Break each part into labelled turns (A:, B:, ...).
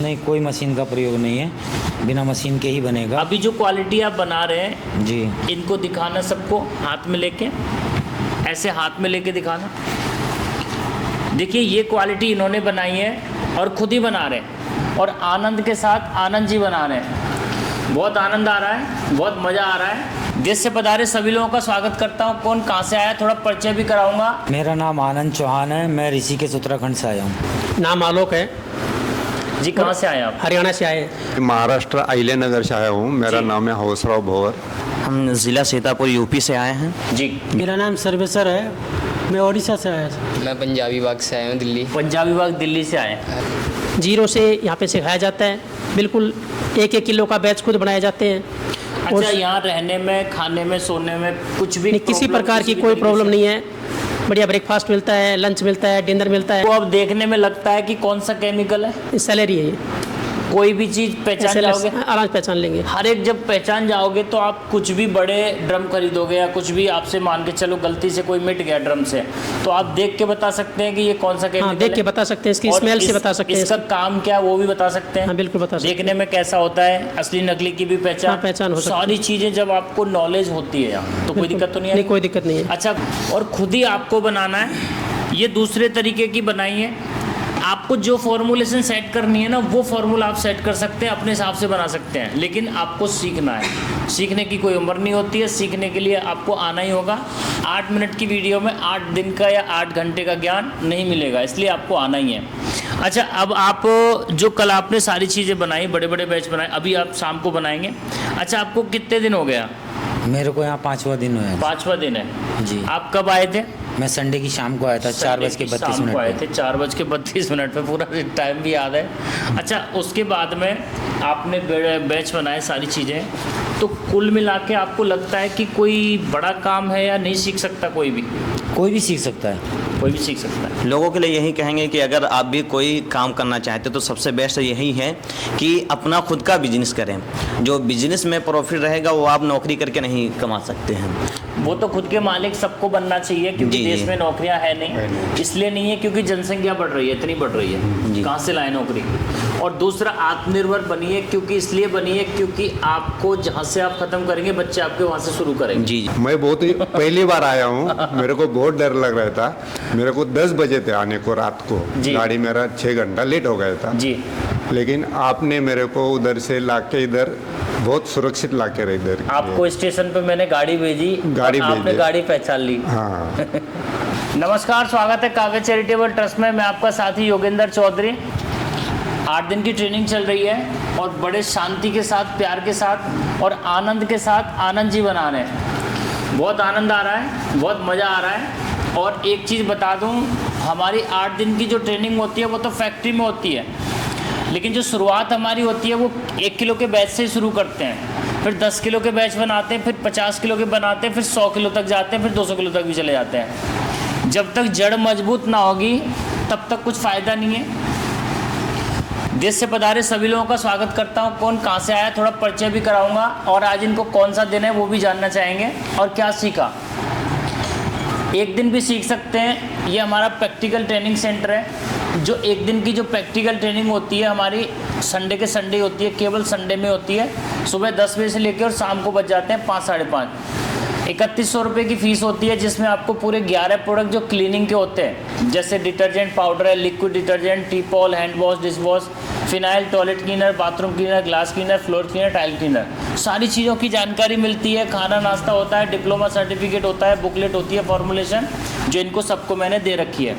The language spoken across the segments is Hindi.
A: नहीं, कोई मशीन का प्रयोग नहीं है, बिना मशीन के ही बनेगा।
B: अभी जो क्वालिटी आप बना रहे हैं
A: जी,
B: इनको दिखाना सबको, हाथ में लेके, ऐसे हाथ में लेके दिखाना। देखिए ये क्वालिटी इन्होंने बनाई है और खुद ही बना रहे हैं, और आनंद के साथ आनंद जी बना रहे हैं। बहुत आनंद आ रहा है, बहुत मज़ा आ रहा है। देश से पधारे सभी लोगों का स्वागत करता हूँ। कौन कहाँ से आया, थोड़ा परिचय भी कराऊंगा।
A: मेरा नाम आनंद चौहान है, मैं ऋषिकेश उत्तराखंड से आया हूँ।
C: नाम आलोक है
B: जी, कहाँ से आए आप?
C: हरियाणा से आए।
D: महाराष्ट्र आइले नगर से आया हूँ। मेरा
B: जी।
D: नाम है हौसराव भोवर।
E: हम ज़िला सीतापुर यूपी से आए हैं।
B: जी,
C: मेरा नाम सर्वेसर है, मैं ओडिशा से आया।
F: मैं पंजाबी बाग से आया हूँ, दिल्ली।
B: पंजाबी बाग दिल्ली से आए।
C: जीरो से यहाँ पे सिखाया जाता है, बिल्कुल 1-1 किलो का बैच खुद बनाए जाते हैं।
B: अच्छा, यहाँ रहने में, खाने में, सोने में कुछ भी
C: नहीं, किसी
B: प्रॉब्लम,
C: प्रकार की
B: भी
C: कोई
B: तरीके
C: प्रॉब्लम
B: से?
C: नहीं है। बढ़िया ब्रेकफास्ट मिलता है, लंच मिलता है, डिनर मिलता है।
B: वो अब देखने में लगता है कि कौन सा केमिकल है।
C: सैलरी है ये,
B: कोई भी चीज़ पहचान जाओगे,
C: आराम से पहचान लेंगे।
B: हर एक जब पहचान जाओगे तो आप कुछ भी बड़े ड्रम खरीदोगे या कुछ भी, आपसे मान के चलो गलती से कोई मिट गया ड्रम से, तो आप देख के बता सकते हैं कि ये कौन सा केमिकल
C: हाँ, देख के
B: है।
C: बता सकते हैं, इसकी
B: और
C: स्मेल से बता सकते हैं।
B: इसका काम क्या है वो भी बता सकते हैं।
C: हाँ, बिल्कुल बता सकते हैं।
B: देखने में कैसा होता है, असली नकली की भी पहचान,
C: हाँ, पहचान हो सकती है।
B: सारी चीज़ें जब आपको नॉलेज होती है यहाँ, तो कोई
C: बिल्कुल।
B: दिक्कत तो नहीं
C: नहीं,
B: है।
C: कोई दिक्कत नहीं है।
B: अच्छा, और खुद ही आपको बनाना है। ये दूसरे तरीके की बनाई है। आपको जो फॉर्मूलेशन सेट करनी है ना, वो फार्मूला आप सेट कर सकते हैं, अपने हिसाब से बना सकते हैं, लेकिन आपको सीखना है। सीखने की कोई उम्र नहीं होती है, सीखने के लिए आपको आना ही होगा। 8 मिनट की वीडियो में 8 दिन का या 8 घंटे का ज्ञान नहीं मिलेगा, इसलिए आपको आना ही है। अच्छा, अब आप जो कल आपने सारी चीज़ें बनाई, बड़े बड़े बैच बनाए, अभी आप शाम को बनाएंगे। अच्छा, आपको कितने दिन हो गया?
A: मेरे को यहाँ 5वां दिन हुआ है।
B: 5वां दिन है
A: जी।
B: आप कब आए थे?
A: मैं संडे की शाम को आया था, 4:32
B: शाम को आए
A: मिनट
B: थे, 4:32 पे, पूरा टाइम भी याद है। अच्छा, उसके बाद में आपने बैच बनाए सारी चीज़ें, तो कुल मिला के आपको लगता है कि कोई बड़ा काम है या नहीं सीख सकता कोई भी?
A: कोई भी सीख सकता है।
B: कोई भी सीख सकता है।
E: लोगों के लिए यही कहेंगे कि अगर आप भी कोई काम करना चाहते तो सबसे बेस्ट यही है कि अपना खुद का बिजनेस करें। जो बिजनेस में प्रॉफिट रहेगा वो आप नौकरी करके नहीं कमा सकते हैं।
B: वो तो खुद के मालिक सबको बनना चाहिए, क्योंकि
E: जी,
B: देश
E: जी।
B: में नौकरियां है नहीं। इसलिए नहीं है क्योंकि जनसंख्या बढ़ रही है, इतनी बढ़ रही है,
E: जी।
B: कहाँ से लाए नौकरी। और दूसरा, आत्मनिर्भर बनिए, क्योंकि इसलिए बनिए क्योंकि आपको जहाँ से आप खत्म करेंगे, बच्चे आपके वहाँ से शुरू करेंगे।
E: जी जी।
D: मैं बहुत ही पहली बार आया हूँ। मेरे को बहुत डर लग रहा था। मेरे को 10 बजे थे आने को, रात को।
B: जी।
D: गाड़ी मेरा 6 घंटा लेट हो गया था।
B: जी,
D: लेकिन आपने मेरे को उधर से लाके इधर बहुत सुरक्षित लाके रहे इधर।
B: आपको स्टेशन पे मैंने गाड़ी भेजी,
D: गाड़ी
B: और आपने
D: भेजी।
B: गाड़ी पहचान ली।
D: हाँ।
B: नमस्कार, स्वागत है कागज चैरिटेबल ट्रस्ट में। मैं आपका साथी योगेंद्र चौधरी। 8 दिन की ट्रेनिंग चल रही है और बड़े शांति के साथ, प्यार के साथ और आनंद के साथ आनंद जी बना रहे हैं। बहुत आनंद आ रहा है, बहुत मज़ा आ रहा है। और एक चीज़ बता दूं, हमारी 8 दिन की जो ट्रेनिंग होती है वो तो फैक्ट्री में होती है, लेकिन जो शुरुआत हमारी होती है वो 1 किलो के बैच से शुरू करते हैं, फिर 10 किलो के बैच बनाते हैं, फिर 50 किलो के बनाते हैं, फिर 100 किलो तक जाते हैं, फिर 200 किलो तक भी चले जाते हैं। जब तक जड़ मजबूत ना होगी तब तक कुछ फ़ायदा नहीं है। देश से पधारे सभी लोगों का स्वागत करता हूँ। कौन कहाँ से आया, थोड़ा परिचय भी कराऊंगा, और आज इनको कौन सा दिन है वो भी जानना चाहेंगे, और क्या सीखा। एक दिन भी सीख सकते हैं। ये हमारा प्रैक्टिकल ट्रेनिंग सेंटर है। जो एक दिन की जो प्रैक्टिकल ट्रेनिंग होती है हमारी संडे के संडे होती है, केवल संडे में होती है। सुबह 10 बजे से लेकर और शाम को बच जाते हैं 5 साढ़े 5। 3100 रुपये की फ़ीस होती है, जिसमें आपको पूरे 11 प्रोडक्ट जो क्लीनिंग के होते हैं, जैसे डिटर्जेंट पाउडर है, liquid detergent, T-Paul, hand wash, dish wash, phenyl, toilet cleaner, bathroom cleaner, glass cleaner, floor cleaner, tile cleaner, सारी चीज़ों की जानकारी मिलती है। खाना नाश्ता होता है, डिप्लोमा सर्टिफिकेट होता है, बुकलेट होती है, फॉर्मुलेशन, जो इनको सबको मैंने दे रखी है।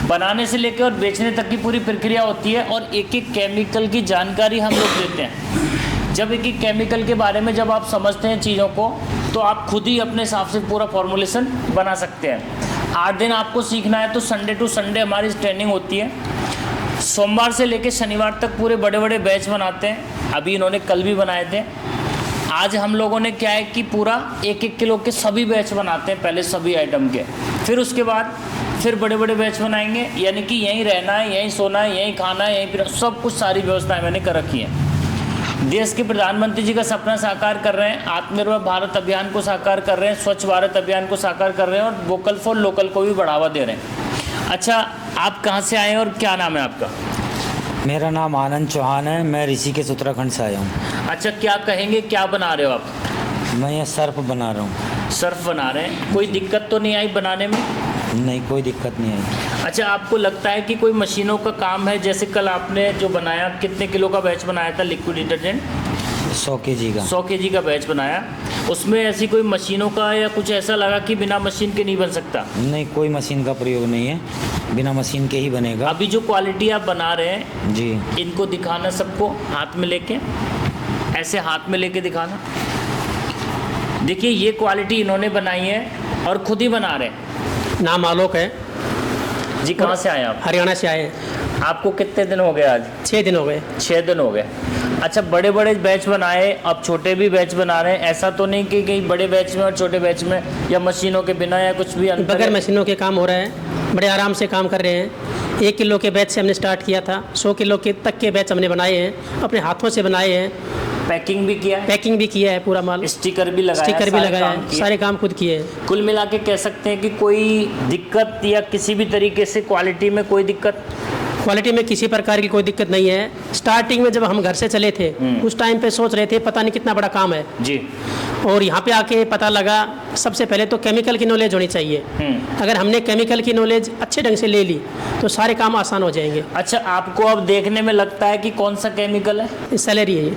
B: बनाने से लेकर और बेचने तक की पूरी प्रक्रिया होती है, और एक एक केमिकल की जानकारी हम लोग देते हैं। जब एक एक केमिकल के बारे में जब आप समझते हैं चीज़ों को, तो आप खुद ही अपने हिसाब से पूरा फॉर्मुलेशन बना सकते हैं। 8 दिन आपको सीखना है तो संडे टू संडे हमारी ट्रेनिंग होती है। सोमवार से लेकर शनिवार तक पूरे बड़े बड़े बैच बनाते हैं। अभी इन्होंने कल भी बनाए थे। आज हम लोगों ने क्या है कि पूरा 1-1 किलो के सभी बैच बनाते हैं, पहले सभी आइटम के, फिर उसके बाद फिर बड़े बड़े बैच बनाएंगे। यानी कि यहीं रहना है, यहीं सोना है, यहीं खाना है, यहीं फिर सब कुछ, सारी व्यवस्थाएं मैंने कर रखी हैं। देश के प्रधानमंत्री जी का सपना साकार कर रहे हैं, आत्मनिर्भर भारत अभियान को साकार कर रहे हैं, स्वच्छ भारत अभियान को साकार कर रहे हैं, और वोकल फॉर लोकल को भी बढ़ावा दे रहे हैं। अच्छा, आप कहाँ से आए हैं और क्या नाम है आपका?
A: मेरा नाम आनंद चौहान है। मैं ऋषिकेश उत्तराखंड से आया हूँ।
B: अच्छा, क्या कहेंगे, क्या बना रहे हो आप?
A: मैं ये सर्फ बना रहा हूँ।
B: सर्फ बना रहे हैं। कोई दिक्कत तो नहीं आई बनाने में?
A: नहीं, कोई दिक्कत नहीं आई।
B: अच्छा, आपको लगता है कि कोई मशीनों का काम है? जैसे कल आपने जो बनाया, कितने किलो का बैच बनाया था लिक्विड डिटर्जेंट?
A: 100 kg का।
B: 100 kg का बैच बनाया। उसमें ऐसी कोई मशीनों का या कुछ ऐसा लगा कि बिना मशीन के नहीं बन सकता?
A: नहीं, कोई मशीन का प्रयोग नहीं है, बिना मशीन के ही बनेगा।
B: अभी जो क्वालिटी आप बना रहे हैं
A: जी।
B: इनको दिखाना सबको, हाथ में लेके, ऐसे हाथ में लेके दिखाना। देखिए, ये क्वालिटी इन्होंने बनाई है और खुद ही बना रहे हैं।
C: नाम आलोक है।
B: जी, कहाँ से आए आप?
C: हरियाणा से आए हैं।
B: आपको कितने दिन हो गए आज?
C: 6 दिन हो गए।
B: 6 दिन हो गए। अच्छा, बड़े बड़े बैच बनाए, अब छोटे भी बैच बना रहे हैं। ऐसा तो नहीं कि कहीं बड़े बैच में और छोटे बैच में या मशीनों के बिना या कुछ भी अंतर
C: बगैर
B: है?
C: मशीनों के काम हो रहा है, बड़े आराम से काम कर रहे हैं। 1 किलो के बैच से हमने स्टार्ट किया था, 100 किलो के तक के बैच हमने बनाए हैं, अपने हाथों से बनाए हैं।
B: पैकिंग भी किया है,
C: पैकिंग भी किया है, पूरा माल,
B: स्टिकर भी लगाया,
C: स्टिकर भी
B: सारे
C: लगाया
B: काम
C: है,
B: किए।
C: सारे काम खुद किए हैं।
B: कुल मिला के कह सकते हैं कि कोई दिक्कत या किसी भी तरीके से क्वालिटी में कोई दिक्कत?
C: क्वालिटी में किसी प्रकार की कोई दिक्कत नहीं है। स्टार्टिंग में जब हम घर से चले थे उस टाइम पे सोच रहे थे पता नहीं कितना बड़ा काम है,
B: जी।
C: और यहाँ पे आके पता लगा सबसे पहले तो केमिकल की नॉलेज होनी चाहिए। अगर हमने केमिकल की नॉलेज अच्छे ढंग से ले ली तो सारे काम आसान हो जाएंगे।
B: अच्छा, आपको अब देखने में लगता है कि कौन सा केमिकल है?
C: सैलरी है ये,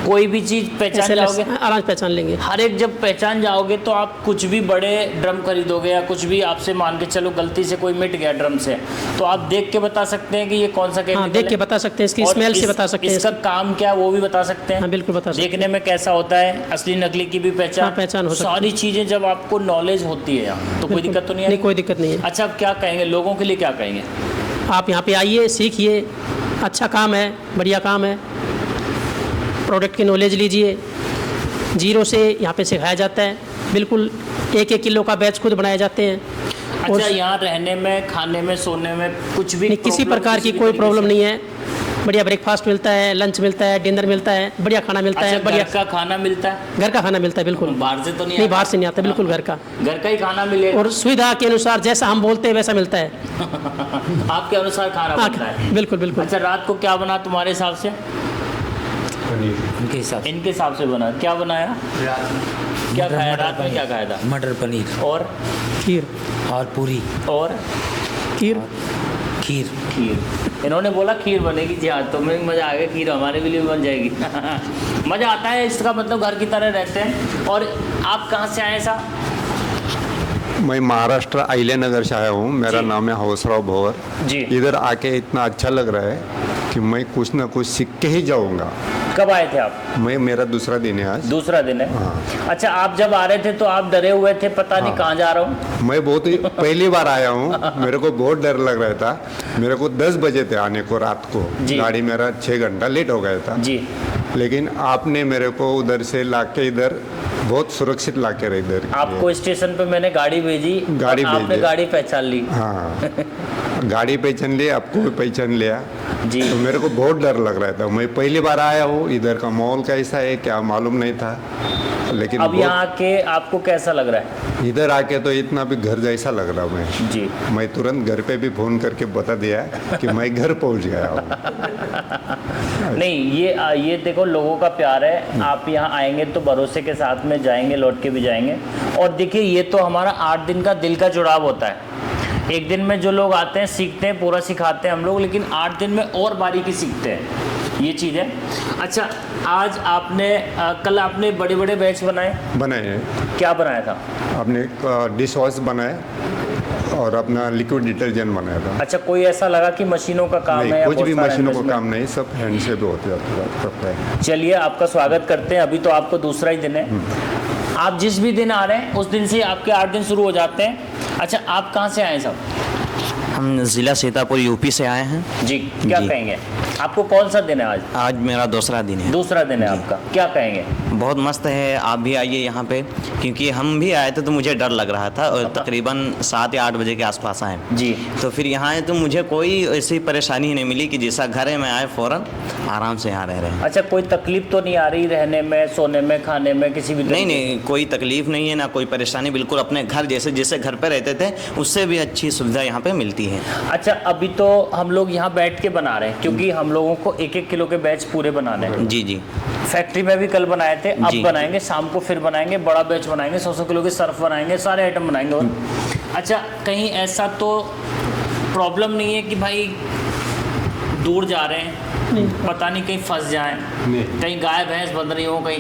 B: कोई भी चीज़ पहचान जाओगे?
C: आराम से पहचान लेंगे।
B: हर एक जब पहचान जाओगे तो आप कुछ भी बड़े ड्रम खरीदोगे या कुछ भी, आपसे मान के चलो गलती से कोई मिट गया ड्रम से, तो आप देख के बता सकते हैं कि ये कौन सा केमिकल
C: हाँ, देख के बता सकते हैं, इसकी स्मेल से बता सकते हैं,
B: इसका काम क्या वो भी बता सकते हैं।
C: हाँ, बिल्कुल बता सकते हैं।
B: देखने में कैसा होता है, असली नकली की भी पहचान,
C: हाँ, पहचान हो सकती है।
B: सारी चीज़ें जब आपको नॉलेज होती है यहाँ, तो कोई
C: बिल्कुल।
B: दिक्कत तो नहीं
C: नहीं,
B: है?
C: कोई दिक्कत नहीं है।
B: अच्छा, अब क्या कहेंगे लोगों के लिए, क्या कहेंगे?
C: आप यहाँ पे आइए, सीखिए, अच्छा काम है, बढ़िया काम है। प्रोडक्ट की नॉलेज लीजिए, जीरो से यहाँ पे सिखाया जाता है। बिल्कुल 1-1 किलो का बैच खुद बनाए जाते हैं।
B: अच्छा, यहाँ रहने में, खाने में, सोने में कुछ भी
C: नहीं, किसी
B: problem,
C: प्रकार की
B: भी
C: कोई
B: तरीके
C: प्रॉब्लम
B: से?
C: नहीं है। बढ़िया ब्रेकफास्ट मिलता है, लंच मिलता है, डिनर मिलता है, बढ़िया खाना मिलता
B: अच्छा,
C: है, बढ़िया
B: घर का खाना मिलता है?
C: घर का खाना मिलता है, बिल्कुल।
B: बाहर से तो नहीं
C: नहीं,
B: आता?
C: बाहर से नहीं आता, बिल्कुल घर का।
B: घर का ही खाना मिलेगा
C: और सुविधा के अनुसार जैसा हम बोलते हैं वैसा मिलता है।
B: आपके अनुसार खाना
C: हाँ,
B: बनता है?
C: बिल्कुल बिल्कुल।
B: अच्छा, रात को क्या बना तुम्हारे हिसाब से?
A: उनके हिसाब से
B: इनके हिसाब से बना, क्या बनाया? क्या
A: मटर-
B: खाया
A: मटर
B: रात में?
A: पनीर।
B: क्या खाया था?
A: मटर पनीर
B: और
C: खीर
A: और पूरी।
B: और
C: खीर
A: खीर।
B: खीर। इन्होंने बोला खीर बनेगी। जी हाँ, तो मैं मज़ा आ गया, खीर हमारे लिए भी बन जाएगी। मज़ा आता है, इसका मतलब घर की तरह रहते हैं। और आप कहाँ से आए साहब?
D: मैं महाराष्ट्र अहिल्यानगर से आया हूँ। मेरा
B: जी।
D: नाम है हौसराव भवर।
B: जी।
D: इधर आके इतना अच्छा लग रहा है कि मैं कुछ ना कुछ सीख के ही जाऊँगा।
B: कब आए थे आप?
D: मेरा दूसरा दिन है आज।
B: दूसरा दिन है।
D: हाँ।
B: अच्छा, आप जब आ रहे थे तो आप डरे हुए थे, पता नहीं कहाँ जा रहा हूँ?
D: मैं बहुत ही पहली बार आया हूँ, मेरे को बहुत डर लग रहा था। मेरे को 10 बजे थे आने को, रात को।
B: जी।
D: गाड़ी मेरा 6 घंटा लेट हो गया था।
B: जी।
D: लेकिन आपने मेरे को उधर से लाके इधर बहुत सुरक्षित लाके रहे इधर।
B: आपको स्टेशन पे मैंने गाड़ी भेजी,
D: गाड़ी
B: और आपने
D: भेजी।
B: गाड़ी पहचान ली।
D: हाँ, गाड़ी पहचान लिया, आपको भी पहचान लिया।
B: जी।
D: तो मेरे को बहुत डर लग रहा था। मैं पहली बार आया हूँ, इधर का माहौल कैसा है क्या मालूम नहीं था। लेकिन
B: अब
D: बहुत-
B: यहाँ आके आपको कैसा लग रहा है?
D: इधर आके तो इतना भी घर जैसा लग रहा मैं।
B: जी।
D: मैं तुरंत घर पे भी फोन करके बता दिया कि मैं घर पहुंच गया हूँ।
B: नहीं, ये देखो, लोगों का प्यार है। आप यहाँ आएंगे तो भरोसे के साथ में जाएंगे, लौट के भी जाएंगे। और देखिए, ये तो हमारा 8 दिन का दिल का जुड़ाव होता है। एक दिन में जो लोग आते हैं, सीखते हैं, पूरा सिखाते हैं हम लोग, लेकिन 8 दिन में और बारीकी सीखते हैं, ये चीज़ है। अच्छा, आज आपने कल आपने बड़े बड़े बैच बनाए
D: बनाए।
B: क्या बनाया था?
D: आपने डिश वॉश बनाए और अपना लिक्विड डिटर्जेंट बनाया था।
B: अच्छा, कोई ऐसा लगा कि मशीनों का काम है?
D: नहीं,
B: या
D: कुछ
B: बहुत
D: भी
B: सारा
D: मशीनों का
B: investment?
D: काम नहीं, सब हैंड से भी होते जाता है।
B: चलिए, आपका स्वागत करते हैं। अभी तो आपको दूसरा ही दिन है। आप जिस भी दिन आ रहे हैं उस दिन से आपके 8 दिन शुरू हो जाते हैं। अच्छा, आप कहाँ से आए सब?
E: हम ज़िला सीतापुर यूपी से आए हैं।
B: जी, क्या
E: जी।
B: कहेंगे? आपको कौन सा दिन है आज?
E: आज मेरा दूसरा दिन है।
B: दूसरा दिन है आपका, क्या कहेंगे?
E: बहुत मस्त है, आप भी आइए यहाँ पे, क्योंकि हम भी आए थे तो मुझे डर लग रहा था, और तकरीबन 7 या 8 बजे के आसपास आए
B: जी।
E: तो फिर यहाँ आए तो मुझे कोई ऐसी परेशानी ही नहीं मिली कि जैसा घर है मैं आए फ़ौरन आराम से यहाँ रह रहे हैं।
B: अच्छा, कोई तकलीफ तो नहीं आ रही रहने में, सोने में, खाने में, किसी भी
E: नहीं
B: तरीके
E: नहीं, कोई तकलीफ नहीं है, ना कोई परेशानी। बिल्कुल अपने घर जैसे घर पे रहते थे उससे भी अच्छी सुविधा यहाँ पे मिलती सकती है।
B: अच्छा, अभी तो हम लोग यहाँ बैठ के बना रहे हैं क्योंकि हम लोगों को 1-1 किलो के बैच पूरे बनाने हैं।
E: जी जी
B: फैक्ट्री में भी कल बनाए थे, अब
E: जी।
B: बनाएंगे, शाम को फिर बनाएंगे, बड़ा बैच बनाएंगे, 100-100 किलो के सर्फ बनाएंगे, सारे आइटम बनाएंगे। और अच्छा, कहीं ऐसा तो प्रॉब्लम नहीं है कि भाई दूर जा रहे हैं, पता नहीं कहीं फंस जाएं, कहीं गाय भैंस बंध रही हो, कहीं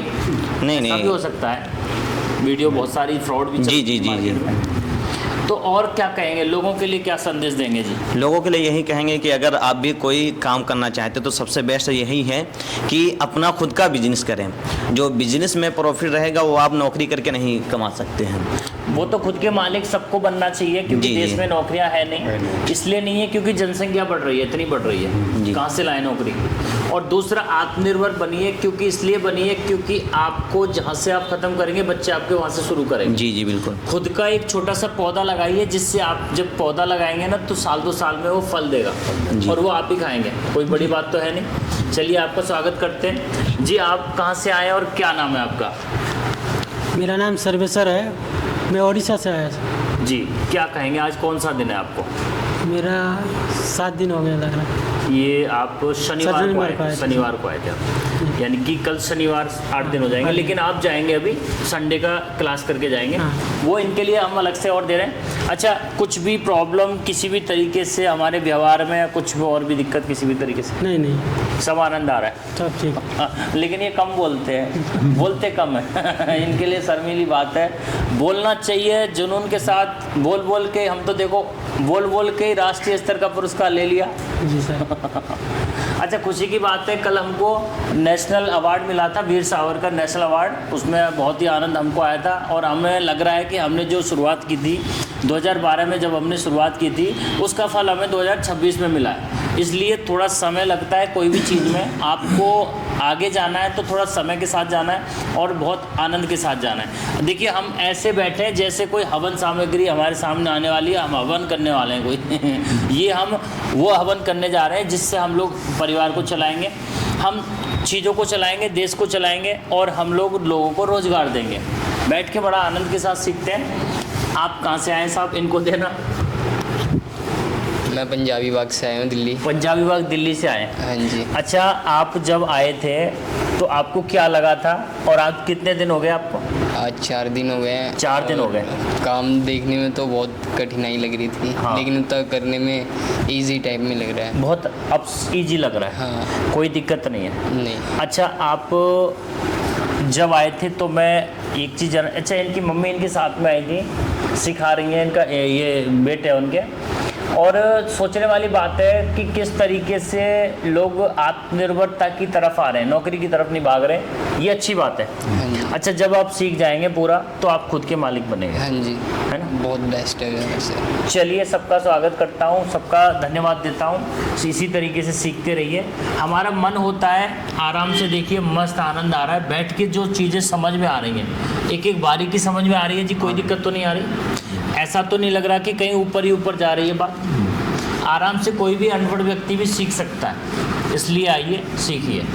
E: नहीं
B: ऐसा भी हो सकता है। वीडियो बहुत सारी फ्रॉड भी
E: जी
B: चलती
E: जी
B: है
E: जी जी।
B: मार्केट में। तो और क्या कहेंगे लोगों के लिए, क्या संदेश देंगे जी?
E: लोगों के लिए यही कहेंगे कि अगर आप भी कोई काम करना चाहते तो सबसे बेस्ट यही है कि अपना खुद का बिजनेस करें। जो बिजनेस में प्रॉफिट रहेगा वो आप नौकरी करके नहीं कमा सकते हैं।
B: वो तो खुद के मालिक सबको बनना चाहिए क्योंकि
E: जी,
B: देश
E: जी।
B: में नौकरियां है नहीं, इसलिए नहीं है क्योंकि जनसंख्या बढ़ रही है, इतनी बढ़ रही है,
E: जी।
B: कहाँ से लाए नौकरी। और दूसरा, आत्मनिर्भर बनिए, क्योंकि इसलिए बनिए क्योंकि आपको जहाँ से आप खत्म करेंगे बच्चे आपके वहाँ से शुरू करेंगे।
E: जी जी बिल्कुल।
B: खुद का एक छोटा सा पौधा लगाइए, जिससे आप जब पौधा लगाएंगे ना तो साल 2 साल में वो फल देगा
E: जी।
B: और वो आप ही खाएंगे, कोई बड़ी बात तो है नहीं। चलिए, आपका स्वागत करते हैं जी। आप कहाँ से आए और क्या नाम है आपका?
G: मेरा नाम सर्वेसर है, मैं उड़ीसा से आया था।
B: जी, क्या कहेंगे, आज कौन सा दिन है आपको?
G: मेरा 7 दिन हो गया लग रहा है।
B: ये आप शनिवार को
G: शनिवार
B: आए
G: को आए
B: थे,
G: थे।
B: शनिवार को आए थे आप। यानी कि कल शनिवार 8 दिन हो जाएंगे, लेकिन आप जाएंगे अभी संडे का क्लास करके जाएंगे।
G: हाँ।
B: वो इनके लिए हम अलग से और दे रहे हैं। अच्छा, कुछ भी प्रॉब्लम किसी भी तरीके से हमारे व्यवहार में या कुछ भी और भी दिक्कत किसी भी तरीके से?
G: नहीं,
B: सब आनंद आ रहा है।
G: सब ठीक।
B: हाँ, लेकिन ये कम बोलते हैं, बोलते कम है। इनके लिए शर्मीली बात है, बोलना चाहिए जुनून के साथ। बोल बोल के हम तो देखो, बोल बोल के ही राष्ट्रीय स्तर का पुरस्कार ले लिया।
G: जी सर।
B: अच्छा, खुशी की बात है, कल हमको नेशनल अवार्ड मिला था, वीर सावरकर नेशनल अवार्ड। उसमें बहुत ही आनंद हमको आया था और हमें लग रहा है कि हमने जो शुरुआत की थी 2012 में, जब हमने शुरुआत की थी, उसका फल हमें 2026 में मिला है। इसलिए थोड़ा समय लगता है कोई भी चीज़ में। आपको आगे जाना है तो थोड़ा समय के साथ जाना है और बहुत आनंद के साथ जाना है। देखिए, हम ऐसे बैठे हैं जैसे कोई हवन सामग्री हमारे सामने आने वाली है, हम हवन करने वाले हैं कोई। ये हम वो हवन करने जा रहे हैं जिससे हम लोग परिवार को चलाएंगे, हम चीज़ों को चलाएंगे, देश को चलाएंगे और हम लोग लोगों को रोज़गार देंगे। बैठ के बड़ा आनंद के साथ सीखते हैं। आप कहाँ से आए साहब, इनको देना?
F: मैं पंजाबी बाग से आया हूँ, दिल्ली।
B: पंजाबी बाग दिल्ली से आए।
F: हाँ जी।
B: अच्छा, आप जब आए थे तो आपको क्या लगा था और आज कितने दिन हो गए आपको?
F: आज 4 दिन हो गए हैं।
B: 4 दिन हो गए।
F: काम देखने में तो बहुत कठिनाई लग रही थी,
B: हाँ।
F: लेकिन उतना करने में इजी टाइप में लग रहा है।
B: बहुत अब ईजी लग रहा है,
F: हाँ।
B: कोई दिक्कत नहीं है।
F: नहीं।
B: अच्छा, आप जब आए थे तो मैं एक चीज़ अच्छा, इनकी मम्मी इनके साथ में आई थी, सिखा रही हैं, इनका ये बेटे हैं उनके। और सोचने वाली बात है कि किस तरीके से लोग आत्मनिर्भरता की तरफ आ रहे हैं, नौकरी की तरफ नहीं भाग रहे, ये अच्छी बात है।
F: हाँ जी।
B: अच्छा, जब आप सीख जाएंगे पूरा तो आप खुद के मालिक बनेंगे,
F: हाँ जी,
B: है ना?
F: बहुत बेस्ट है वैसे।
B: चलिए, सबका स्वागत करता हूँ, सबका धन्यवाद देता हूँ। इसी तरीके से सीखते रहिए। हमारा मन होता है आराम से, देखिए मस्त आनंद आ रहा है बैठ के, जो चीज़ें समझ में आ रही हैं, एक एक बारीकी समझ में आ रही है जी, कोई दिक्कत तो नहीं आ रही। ऐसा तो नहीं लग रहा कि कहीं ऊपर ही ऊपर जा रही है बात। आराम से कोई भी अनपढ़ व्यक्ति भी सीख सकता है, इसलिए आइए, सीखिए।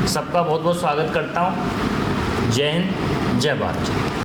B: सबका बहुत बहुत स्वागत करता हूँ। जय हिंद, जय भारत।